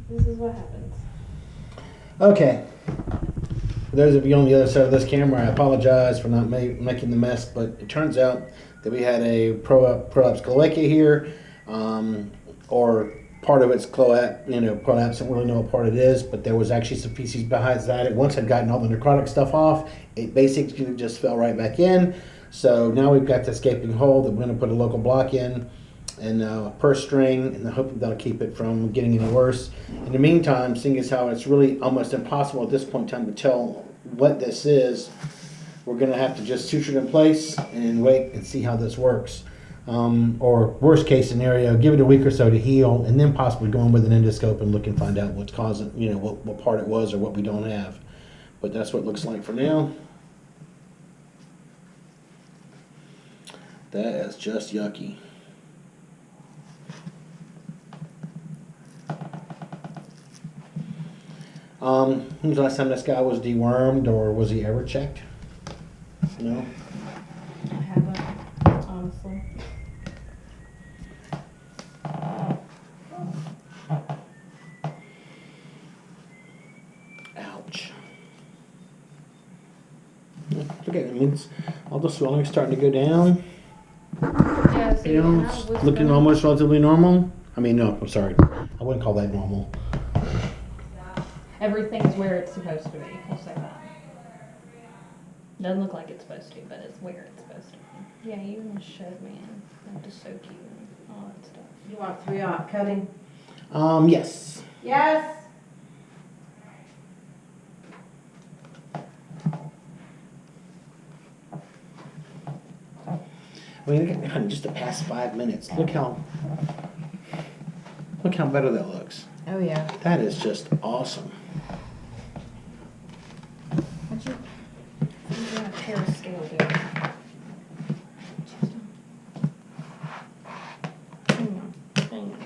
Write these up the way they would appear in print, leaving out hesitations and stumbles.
This is what happens. Okay. For those of you on the other side of this camera, I apologize for not making the mess, but it turns out that we had a Prolapsed Cloaca here, or part of it's prolapse. I don't really know what part it is, but there was actually some feces behind that. It once had gotten all the necrotic stuff off, it basically just fell right back in. So now we've got this gaping hole that we're going to put a local block in and a purse string, and I hope that'll keep it from getting any worse. In the meantime, seeing as how it's really almost impossible at this point in time to tell what this is, we're going to have to just suture it in place and wait and see how this works. Or worst case scenario, give it a week or so to heal, and then possibly go in with an endoscope and look and find out what's causing, what part it was or what we don't have. But that's what it looks like for now. That is just yucky. When's the last time this guy was dewormed, or was he ever checked? No? I haven't, honestly. Ouch. Okay, that means all the swelling's starting to go down. Yeah, see, It's looking almost relatively normal. I mean, no, I'm sorry. I wouldn't call that normal. everything's where it's supposed to be. We'll say that. Doesn't look like it's supposed to, but it's where it's supposed to be. Yeah, you almost showed me. That was so cute and all that stuff. You want 3-aught cutting? Yes. Yes. I mean, in just the past 5 minutes, look how better that looks. Oh yeah. That is just awesome. What'd you got a pair of scale do?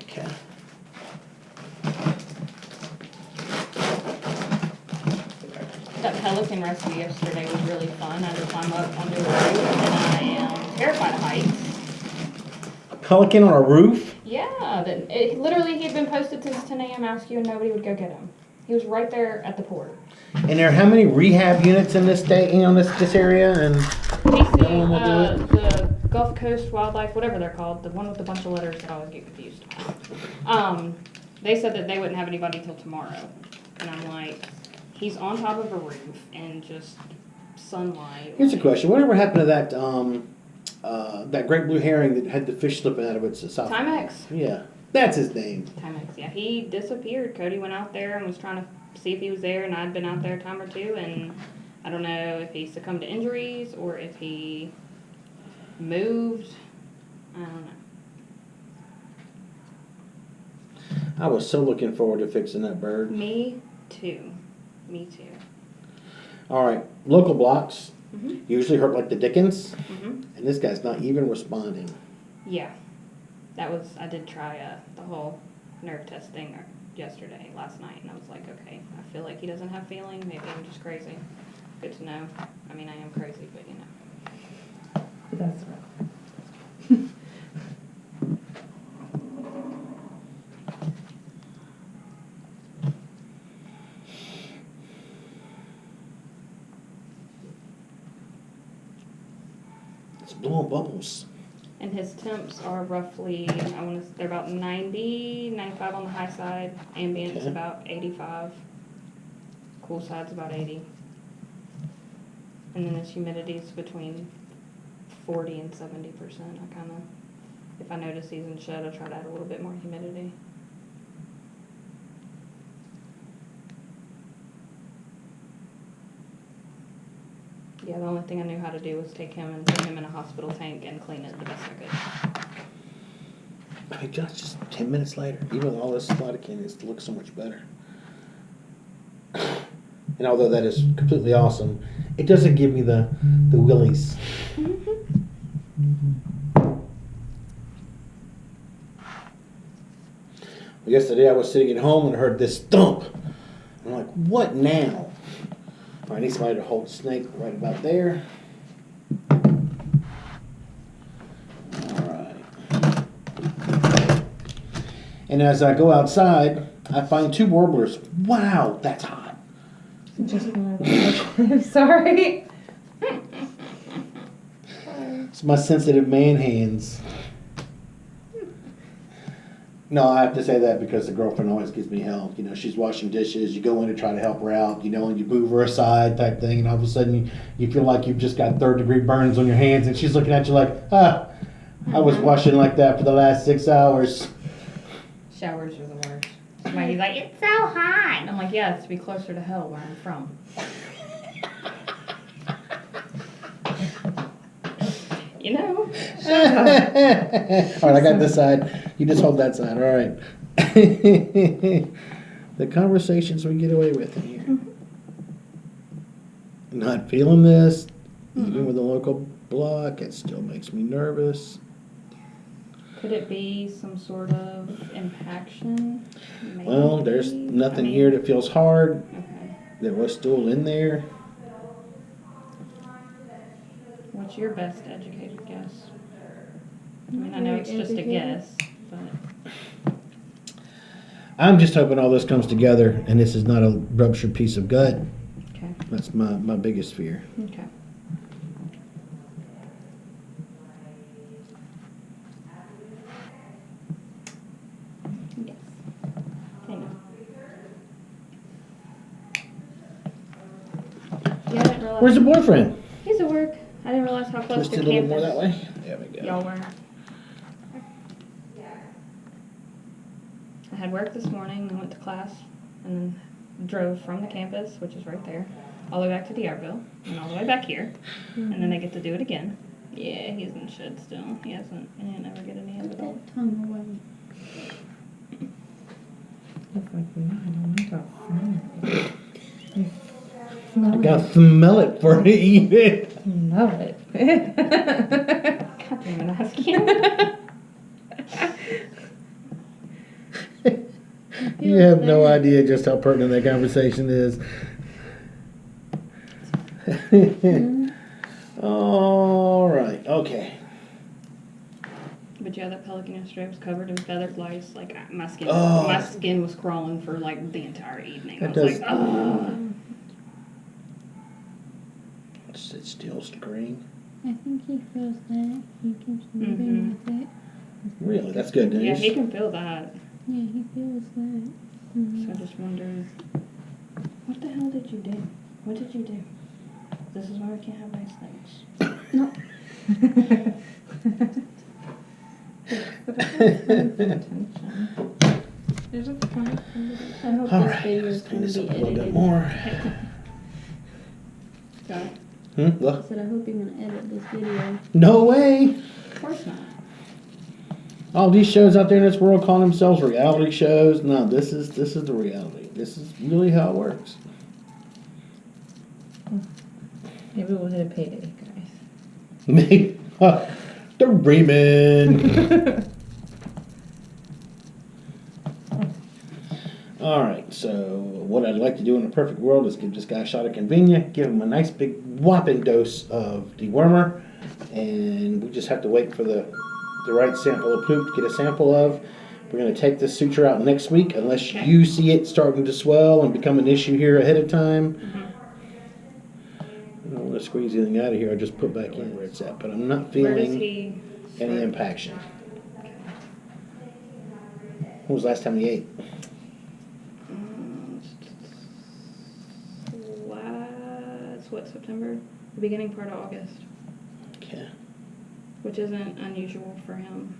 Okay. That pelican rescue yesterday was really fun. I had to climb up onto a roof, and I am terrified of heights. A pelican on a roof? Yeah, literally he had been posted since 10 a.m. asking, and nobody would go get him. He was right there at the port. And there are how many rehab units in this state, this area? And The Gulf Coast Wildlife, whatever they're called, the one with a bunch of letters that I always get confused. They said that they wouldn't have anybody till tomorrow. And I'm like, he's on top of a roof and just sunlight. Here's a question. Whatever happened to that great blue herring that had the fish slipping out of its esophagus? Timex? Yeah. That's his name. Timex, yeah. He disappeared. Cody went out there and was trying to see if he was there, and I'd been out there a time or two, and I don't know if he succumbed to injuries or if he moved. I don't know. I was so looking forward to fixing that bird. Me too. Me too. All right. Local blocks Mm-hmm. usually hurt like the dickens, Mm-hmm. and this guy's not even responding. Yeah. I did try the whole nerve test thing last night, and I was like, okay, I feel like he doesn't have feeling. Maybe I'm just crazy. Good to know. I mean, I am crazy, but you know. That's right. It's blowing bubbles. And his temps are roughly, they're about 90, 95 on the high side. Ambient's Okay. about 85. Cool side's about 80. And then his humidity's between 40 and 70%. If I notice he's in shed, I try to add a little bit more humidity. Yeah, the only thing I knew how to do was take him and put him in a hospital tank and clean it the best I could. I mean, just 10 minutes later, even with all this lidocaine, it looks so much better. And although that is completely awesome, it doesn't give me the willies. Yesterday I was sitting at home and heard this thump. I'm like, what now? I need somebody to hold the snake right about there. Alright. And as I go outside, I find 2 warblers. Wow, that's hot. Just I'm sorry. It's my sensitive man hands. No, I have to say that because the girlfriend always gives me hell. You know, she's washing dishes, you go in to try to help her out, you know, and you move her aside type thing, and all of a sudden you feel like you've just got 3rd-degree burns on your hands, and she's looking at you like, I was washing like that for the last 6 hours. Showers are the worst. Somebody's like, it's so hot. And I'm like, yeah, it's to be closer to hell where I'm from. You know? All right, I got this side. You just hold that side. All right. The conversations we get away with in here. Not feeling this, even with a local block, it still makes me nervous. Could it be some sort of impaction? Maybe? Well, there's nothing here that feels hard. Okay. There was stool in there. What's your best educated guess? I mean, I know it's just a guess, but I'm just hoping all this comes together and this is not a ruptured piece of gut. okay. That's my biggest fear. Okay. Yes. I know. Yeah, I didn't realize. Where's the boyfriend? He's at work. I didn't realize how close Twisted to a little campus more that way. There we go. y'all were. I had work this morning, and went to class, and then drove from the campus, which is right there, all the way back to D'Arville, and all the way back here, and then they get to do it again. Yeah, he's in shit still. He didn't ever get any of it all. tongue away. Looks like we I gotta smell it for to eat it. Love it. God damn it, ask him. You have no idea just how pertinent that conversation is. All right, okay. But yeah, that pelican yesterday was covered in feathered lice. Like my skin, Oh. my skin was crawling for like the entire evening. That I was does- like, oh. Sit still, scream. I think he feels that. He keeps moving with it. Really, that's good news. Yeah, he can feel that. Yeah, he feels that. So I just wonder, what the hell did you do? What did you do? This is why we can't have nice things. No. There's a point. I hope All this right, video let's is clean going this to up be a little bit edited. more. Got it? I What? said I hope you're going to edit this video. No way. Of course not. All these shows out there in this world call themselves reality shows. No, this is the reality. This is really how it works. Maybe we'll hit a payday, guys. Me, the Raymond. All right, so what I'd like to do in a perfect world is give this guy a shot of Convenia, give him a nice big whopping dose of dewormer, and we just have to wait for the right sample of poop to get a sample of. We're going to take this suture out next week unless Okay. you see it starting to swell and become an issue here ahead of time. I don't want to squeeze anything out of here. I just put back in where it's at, but I'm not Where does feeling he any start? impaction. When was the last time he ate? September? The beginning part of August, Okay. which isn't unusual for him.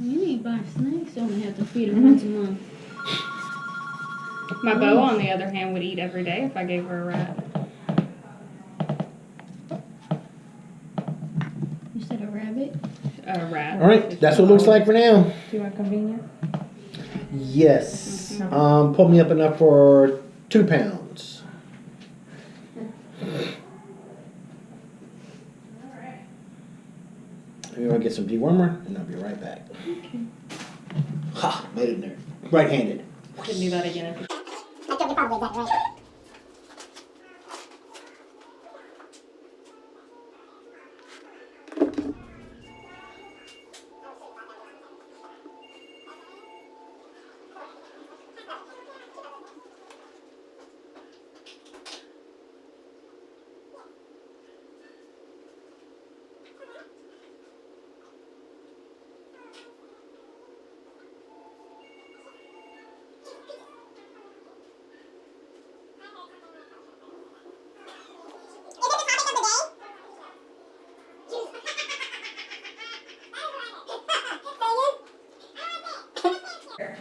You need to buy snakes. You only have to feed them once a month. My beau, on the other hand, would eat every day if I gave her a rat. You said a rabbit? A rat. All right, that's what it looks like for now. Do you want convenient? Yes. Pull me up enough for 2 pounds. I'm gonna get some dewormer, and I'll be right back. Okay. Ha! Made it in there. Right-handed. Can do that again. I took the probably exactly right.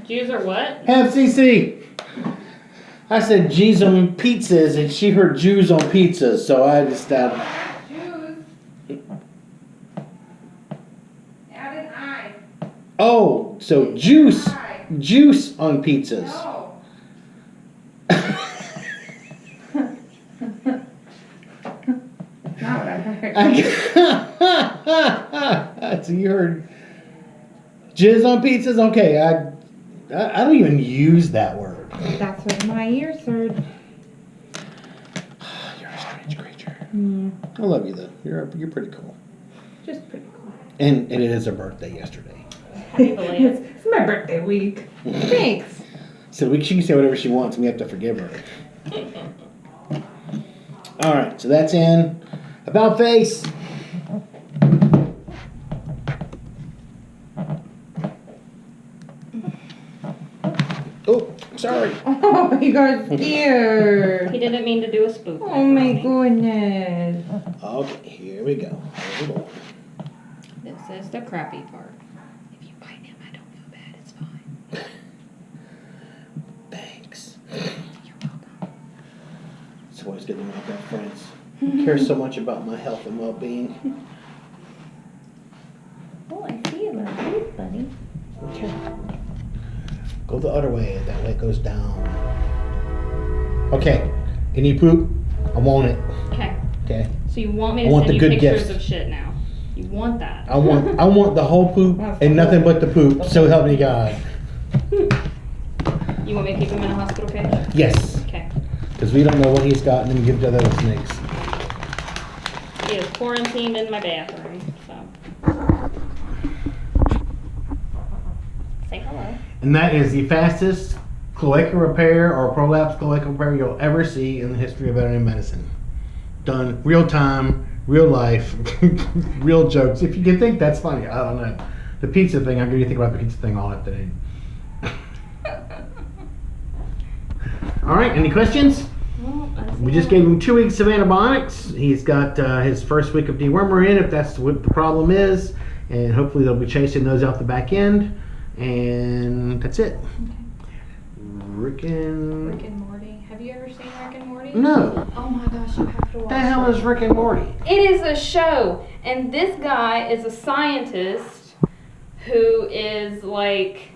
Jews are what? FCC. I said G's on pizzas, and she heard Jews on pizzas, so I just Jews. Add an I. Oh, so juice on pizzas. No. Not what I heard. So you heard jizz on pizzas? Okay, I don't even use that word. That's what my ears heard. You're a strange creature. Yeah. I love you though. You're pretty cool. Just pretty cool. And it is her birthday yesterday. It's my birthday week. Thanks. So she can say whatever she wants, and we have to forgive her. All right, so that's in. About face. Oh, sorry. Oh, you got scared. He didn't mean to do a spook. Oh my goodness. Okay, here we go. Hold on. This is the crappy part. If you bite him, I don't feel bad. It's fine. Thanks. You're welcome. It's always good to know about friends who care so much about my health and well-being. Oh, I see a little face, buddy. Okay. Go the other way. That way it goes down. Okay. Any poop? I want it. Okay. Okay. So you want me I to want send the you good pictures gifts. of shit now? You want that? I want the whole poop and nothing but the poop. So help me God. You want me to keep him in a hospital cage? Yes. Okay. Because we don't know what he's got, and then give it to the other snakes. He is quarantined in my bathroom, so. Say hello. And that is the fastest cloaca repair or prolapsed cloaca repair you'll ever see in the history of veterinary medicine. Done real time, real life, real jokes. If you can think that's funny, I don't know. The pizza thing, I'm going to think about the pizza thing all afternoon. All right, any questions? We just gave him 2 weeks of antibiotics. He's got his first week of dewormer in, if that's what the problem is. And hopefully they'll be chasing those out the back end. And that's it. Rick and Morty. Have you ever seen Rick and Morty? No. Oh my gosh, you have to watch What the hell it. is Rick and Morty? It is a show, and this guy is a scientist who is like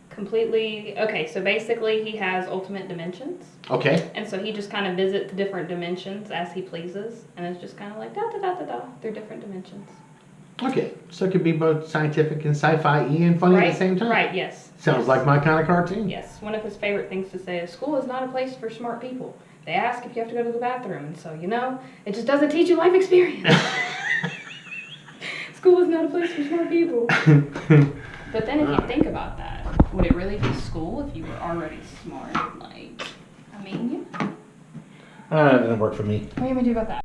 completely okay. So basically, he has ultimate dimensions, Okay. and so he just kind of visits different dimensions as he pleases, and it's just kind of like da da da da da. They're different dimensions. Okay. So it could be both scientific and sci-fi and funny Right. at the same time. Right. Yes. Sounds like my kind of cartoon. Yes. One of his favorite things to say is, "School is not a place for smart people. They ask if you have to go to the bathroom, and so it just doesn't teach you life experience." School is not a place for smart people. But then if you think about that, would it really be school if you were already smart? Like, I mean, yeah. That doesn't work for me. What are you gonna do about that?